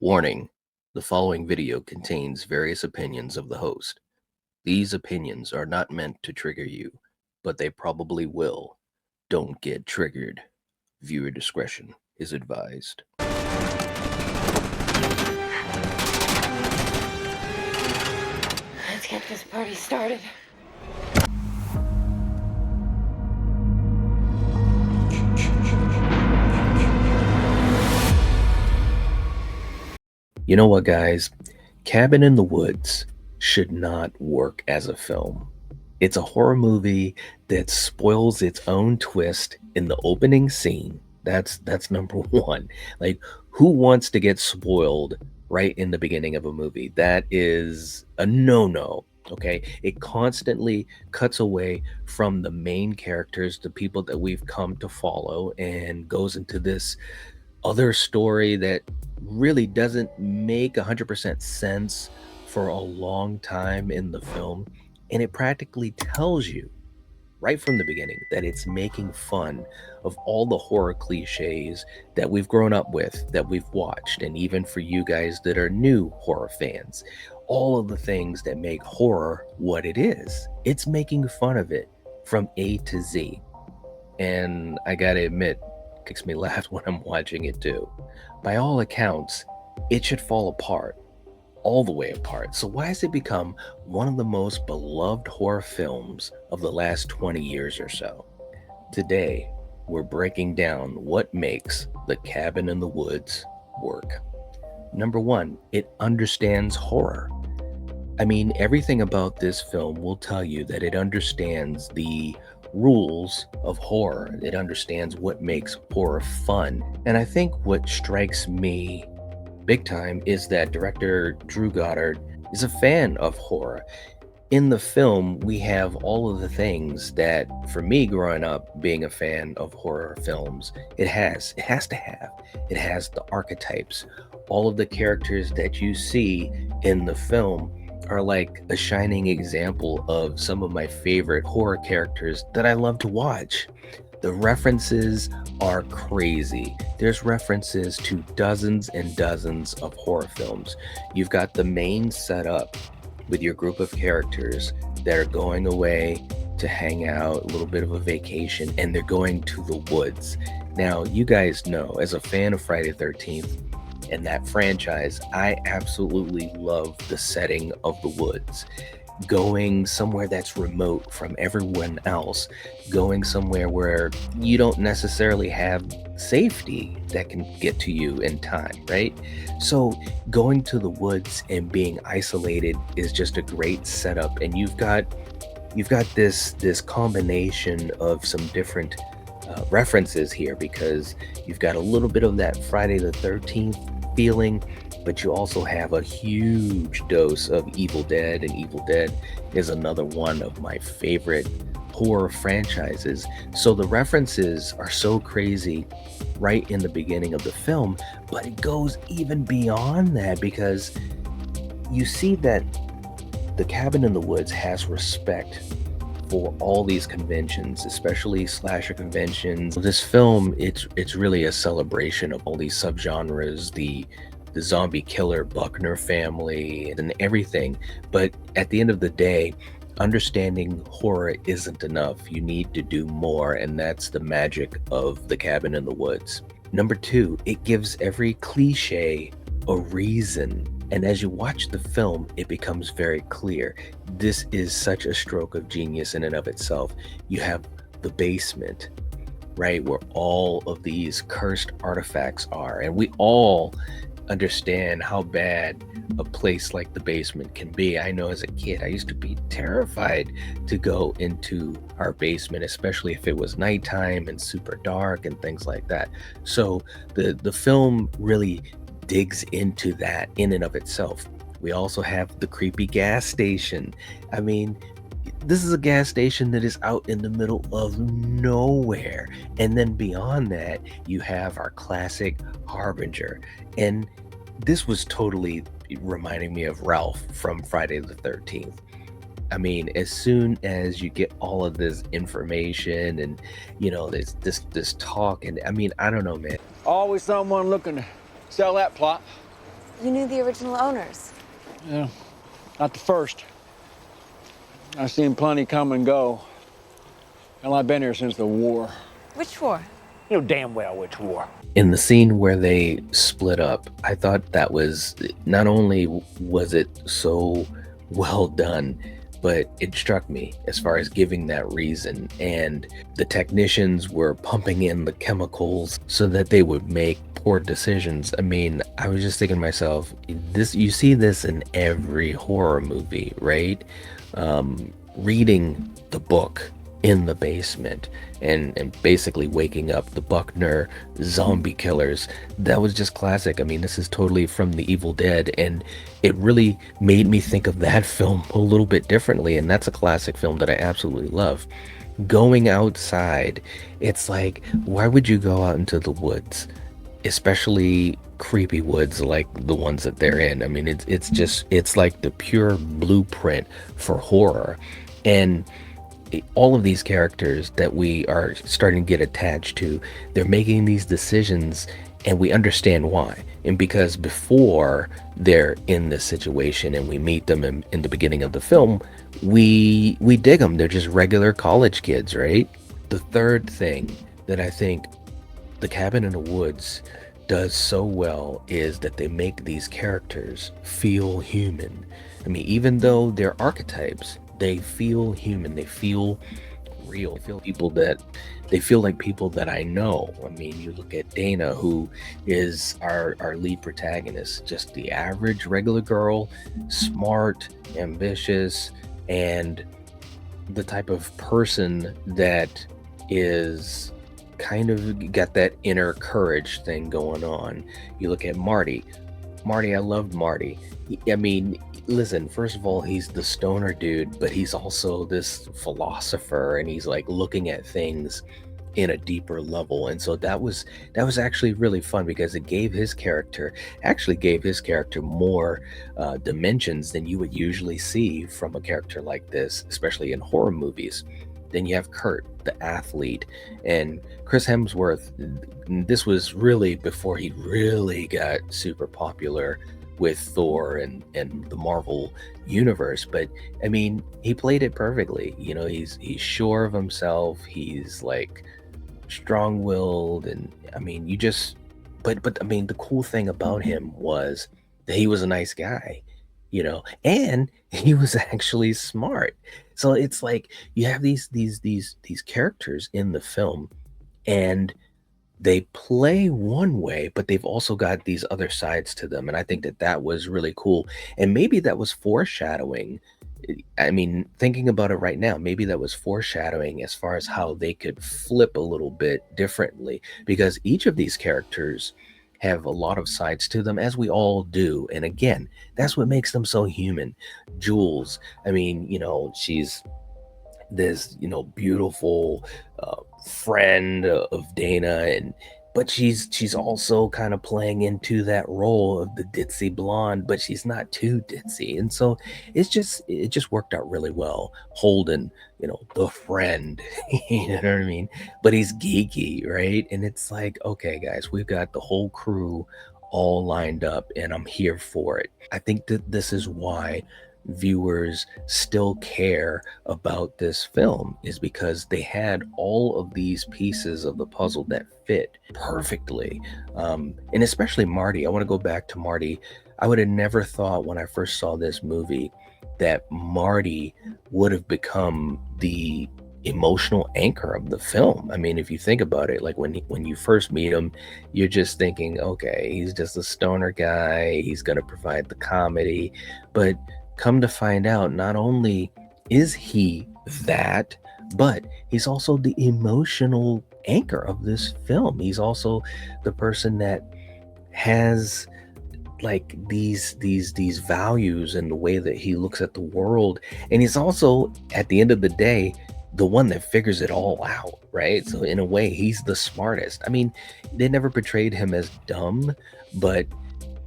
Warning: the following video contains various opinions of the host. These opinions are not meant to trigger you, but they probably will. Don't get triggered. Viewer discretion is advised. Let's get this party started. You know what, guys? Cabin in the Woods should not work as a film. It's a horror movie that spoils its own twist in the opening scene. That's number one. Like, who wants to get spoiled right in the beginning of a movie? That is a no-no. Okay, it constantly cuts away from the main characters, the people that we've come to follow, and goes into this other story that really doesn't make 100% sense for a long time in the film. And it practically tells you right from the beginning that it's making fun of all the horror cliches that we've grown up with, that we've watched. And even for you guys that are new horror fans, all of the things that make horror what it is, it's making fun of it from A to Z. And I gotta admit, it makes me laugh when I'm watching it too. By all accounts, it should fall apart, all the way apart. So why has it become one of the most beloved horror films of the last 20 years or so? Today, we're breaking down what makes The Cabin in the Woods work. Number one, it understands horror. I mean, everything about this film will tell you that it understands the rules of horror. It understands what makes horror fun. And I think what strikes me big time is that director Drew Goddard is a fan of horror. In the film, we have all of the things that, for me growing up being a fan of horror films, it has to have. It has the archetypes. All of the characters that you see in the film are like a shining example of some of my favorite horror characters that I love to watch. The references are crazy. There's references to dozens and dozens of horror films. You've got the main setup with your group of characters that are going away to hang out, a little bit of a vacation, and they're going to the woods. Now, you guys know, as a fan of Friday the 13th and that franchise, I absolutely love the setting of the woods. Going somewhere that's remote from everyone else, going somewhere where you don't necessarily have safety that can get to you in time, right? So going to the woods and being isolated is just a great setup. And you've got this combination of some different references here, because you've got a little bit of that Friday the 13th feeling, but you also have a huge dose of Evil Dead, and Evil Dead is another one of my favorite horror franchises. So the references are so crazy right in the beginning of the film, but it goes even beyond that, because you see that The Cabin in the Woods has respect for all these conventions, especially slasher conventions. This film, it's really a celebration of all these subgenres, the zombie killer Buckner family and everything. But at the end of the day, understanding horror isn't enough. You need to do more, and that's the magic of The Cabin in the Woods. Number two, it gives every cliche a reason. And as you watch the film, it becomes very clear. This is such a stroke of genius in and of itself. You have the basement, right, where all of these cursed artifacts are. And we all understand how bad a place like the basement can be. I know as a kid, I used to be terrified to go into our basement, especially if it was nighttime and super dark and things like that. So the film really digs into that in and of itself. We also have the creepy gas station. I mean, this is a gas station that is out in the middle of nowhere. And then beyond that, you have our classic Harbinger. And this was totally reminding me of Ralph from Friday the 13th. I mean, as soon as you get all of this information and, this talk, and I mean, I don't know, man. Always someone looking to sell that plot. You knew the original owners. Yeah, not the first. I've seen plenty come and go. Hell, I've been here since the war. Which war? You know damn well which war. In the scene where they split up, I thought that was, not only was it so well done, but it struck me as far as giving that reason. And the technicians were pumping in the chemicals so that they would make poor decisions. I mean, I was just thinking to myself, this, you see this in every horror movie, right? Reading the book in the basement and basically waking up the Buckner zombie killers. That was just classic. I mean, this is totally from the Evil Dead, and it really made me think of that film a little bit differently. And that's a classic film that I absolutely love. Going outside, it's like, why would you go out into the woods, especially creepy woods like the ones that they're in? I mean, it's like the pure blueprint for horror. And all of these characters that we are starting to get attached to, they're making these decisions and we understand why. And because before they're in this situation and we meet them in the beginning of the film, we dig them. They're just regular college kids, right? The third thing that I think The Cabin in the Woods does so well is that they make these characters feel human. I mean, even though they're archetypes, they feel human. They feel real. They feel like people that I know. I mean, you look at Dana, who is our lead protagonist, just the average regular girl, smart, ambitious, and the type of person that is kind of got that inner courage thing going on. You look at Marty. I loved Marty. I mean, listen, first of all, he's the stoner dude, but he's also this philosopher, and he's like looking at things in a deeper level. And so that was actually really fun because it gave his character more dimensions than you would usually see from a character like this, especially in horror movies. Then you have Kurt, the athlete, and Chris Hemsworth. This was really before he really got super popular with Thor and the Marvel universe. But I mean, he played it perfectly. You know, he's sure of himself. He's like strong-willed, and I mean, you just but I mean, the cool thing about him was that he was a nice guy, you know, and he was actually smart. So it's like you have these characters in the film, and they play one way, but they've also got these other sides to them. And I think that that was really cool. And maybe that was foreshadowing. I mean, thinking about it right now, maybe that was foreshadowing as far as how they could flip a little bit differently, because each of these characters have a lot of sides to them, as we all do. And again, that's what makes them so human. Jules, I mean, you know, she's this, you know, beautiful friend of Dana, and but she's also kind of playing into that role of the ditzy blonde, but she's not too ditzy. And so it just worked out really well. Holden, you know, the friend, you know what I mean? But he's geeky, right? And it's like, okay, guys, we've got the whole crew all lined up, and I'm here for it. I think that this is why viewers still care about this film, is because they had all of these pieces of the puzzle that fit perfectly. And especially Marty. I want to go back to Marty. I would have never thought when I first saw this movie that Marty would have become the emotional anchor of the film. I mean, if you think about it, like when you first meet him, you're just thinking, okay, he's just a stoner guy, he's going to provide the comedy. But come to find out, not only is he that, but he's also the emotional anchor of this film. He's also the person that has like these values and the way that he looks at the world. And he's also, at the end of the day, the one that figures it all out, right? So in a way, he's the smartest. I mean, they never portrayed him as dumb, but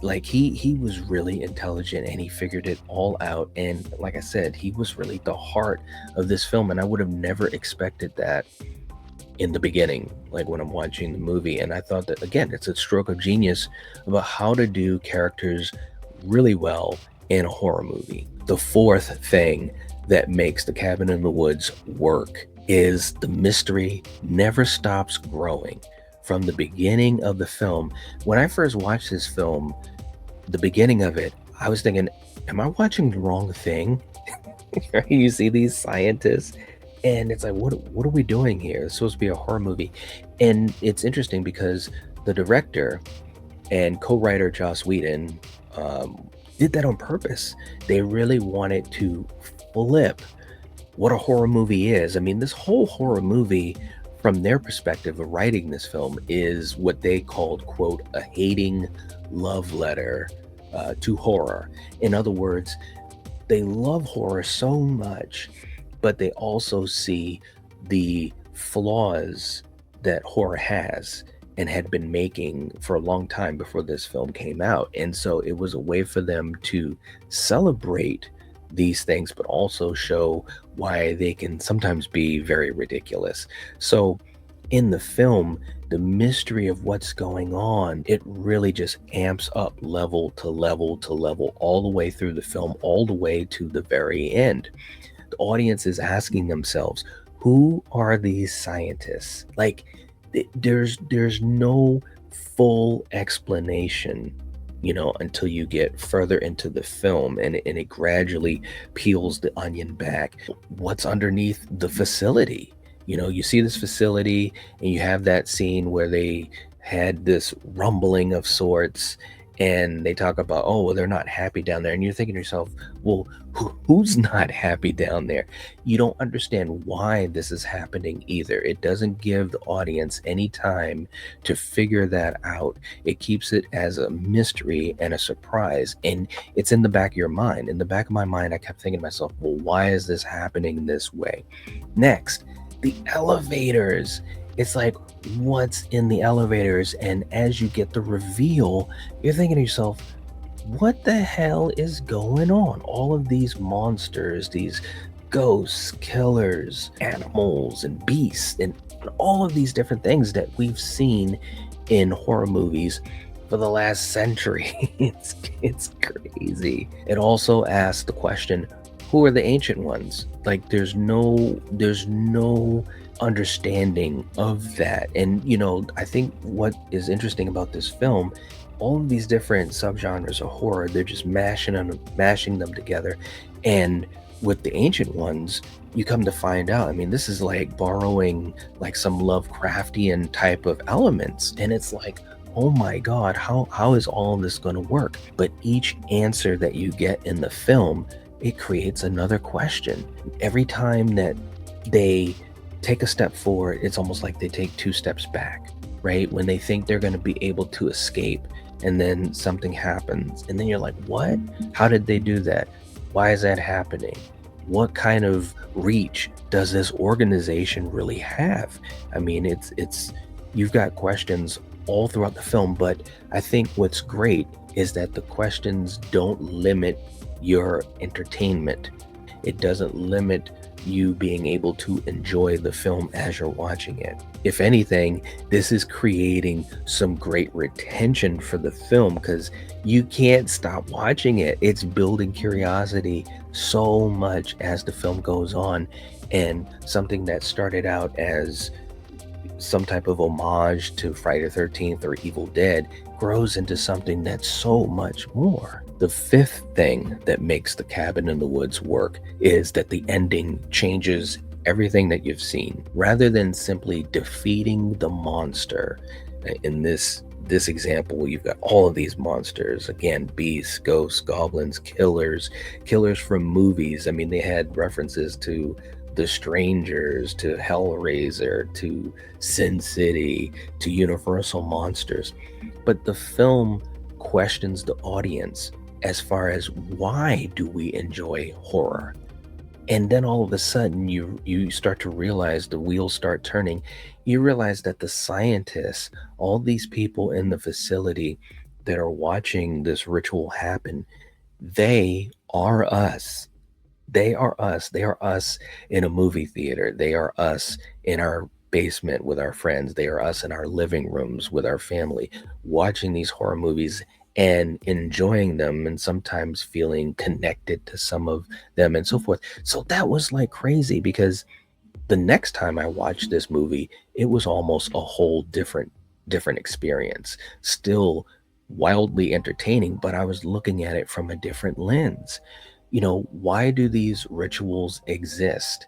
like he was really intelligent, and he figured it all out. And like I said, he was really the heart of this film, and I would have never expected that in the beginning, like when I'm watching the movie. And I thought that, again, it's a stroke of genius about how to do characters really well in a horror movie. The fourth thing that makes The Cabin in the Woods work is the mystery never stops growing. From the beginning of the film, when I first watched this film, the beginning of it, I was thinking, am I watching the wrong thing? You see these scientists, and it's like, what are we doing here? It's supposed to be a horror movie. And it's interesting because the director and co-writer Joss Whedon did that on purpose. They really wanted to flip what a horror movie is. I mean, this whole horror movie, from their perspective of writing this film, is what they called, quote, a hating love letter to horror. In other words, they love horror so much, but they also see the flaws that horror has and had been making for a long time before this film came out. And so it was a way for them to celebrate these things, but also show why they can sometimes be very ridiculous. So in the film, the mystery of what's going on, it really just amps up level to level to level all the way through the film, all the way to the very end. The audience is asking themselves, who are these scientists? Like, there's no full explanation, until you get further into the film, and it gradually peels the onion back. What's underneath the facility? You see this facility, and you have that scene where they had this rumbling of sorts, and they talk about, oh, well, they're not happy down there. And you're thinking to yourself, well, who's not happy down there? You don't understand why this is happening either. It doesn't give the audience any time to figure that out. It keeps it as a mystery and a surprise. And it's in the back of your mind. In the back of my mind, I kept thinking to myself, well, why is this happening this way? Next, the elevators. It's like, what's in the elevators? And as you get the reveal, you're thinking to yourself, what the hell is going on? All of these monsters, these ghosts, killers, animals, and beasts, and all of these different things that we've seen in horror movies for the last century. It's crazy. It also asks the question, who are the ancient ones? Like, there's no understanding of that. And I think what is interesting about this film, all of these different subgenres of horror, they're just mashing them together. And with the ancient ones, you come to find out, I mean, this is like borrowing like some Lovecraftian type of elements. And it's like, oh my God, how is all of this going to work? But each answer that you get in the film, it creates another question. Every time that they take a step forward, it's almost like they take two steps back, right? When they think they're going to be able to escape, and then something happens, and then you're like, what? How did they do that? Why is that happening? What kind of reach does this organization really have? I mean, it's you've got questions all throughout the film, but I think what's great is that the questions don't limit your entertainment. It doesn't limit you being able to enjoy the film as you're watching it. If anything, this is creating some great retention for the film because you can't stop watching it. It's building curiosity so much as the film goes on, and something that started out as some type of homage to Friday the 13th or Evil Dead grows into something that's so much more. The fifth thing that makes The Cabin in the Woods work is that the ending changes everything that you've seen. Rather than simply defeating the monster, in this example, you've got all of these monsters, again, beasts, ghosts, goblins, killers from movies. I mean, they had references to The Strangers, to Hellraiser, to Sin City, to Universal Monsters. But the film questions the audience as far as, why do we enjoy horror? And then all of a sudden you start to realize, the wheels start turning. You realize that the scientists, all these people in the facility that are watching this ritual happen, they are us. They are us. They are us in a movie theater. They are us in our basement with our friends. They are us in our living rooms with our family, watching these horror movies and enjoying them, and sometimes feeling connected to some of them and so forth. So that was like crazy, because the next time I watched this movie, it was almost a whole different experience. Still wildly entertaining, but I was looking at it from a different lens. Why do these rituals exist?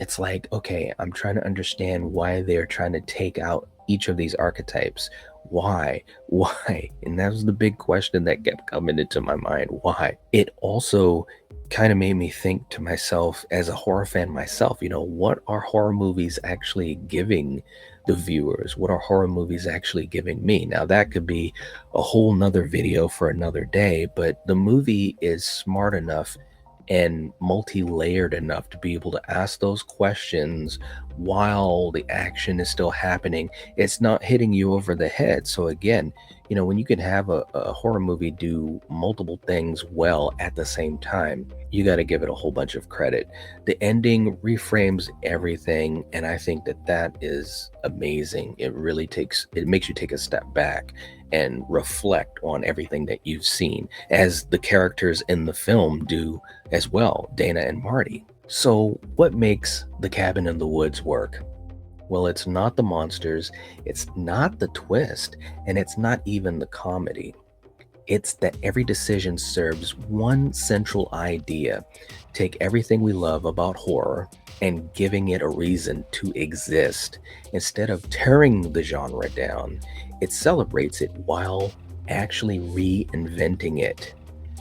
It's like, okay, I'm trying to understand why they're trying to take out each of these archetypes. Why? Why? And that was the big question that kept coming into my mind. Why? It also kind of made me think to myself, as a horror fan myself, what are horror movies actually giving the viewers? What are horror movies actually giving me? Now, that could be a whole nother video for another day, but the movie is smart enough and multi-layered enough to be able to ask those questions while the action is still happening. It's not hitting you over the head. So again, when you can have a horror movie do multiple things well at the same time, you got to give it a whole bunch of credit. The ending reframes everything, and I think that is amazing. It makes you take a step back and reflect on everything that you've seen, as the characters in the film do as well, Dana and Marty. So what makes The Cabin in the Woods work? Well, it's not the monsters, it's not the twist, and it's not even the comedy. It's that every decision serves one central idea: take everything we love about horror and giving it a reason to exist. Instead of tearing the genre down, it celebrates it while actually reinventing it.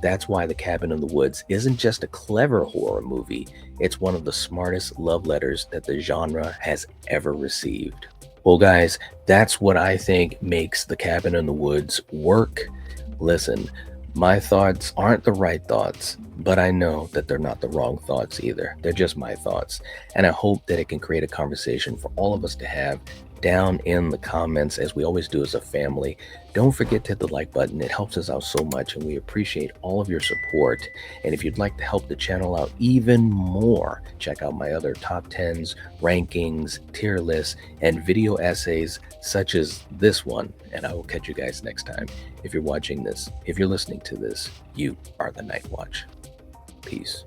That's why The Cabin in the Woods isn't just a clever horror movie, it's one of the smartest love letters that the genre has ever received. Well, guys, that's what I think makes The Cabin in the Woods work. Listen, my thoughts aren't the right thoughts, but I know that they're not the wrong thoughts either. They're just my thoughts. And I hope that it can create a conversation for all of us to have down in the comments, as we always do as a family. Don't forget to hit the like button. It helps us out so much, and we appreciate all of your support. And if you'd like to help the channel out even more, check out my other top 10s, rankings, tier lists, and video essays such as this one. And I will catch you guys next time. If you're watching this, if you're listening to this, you are the Night Watch. Peace.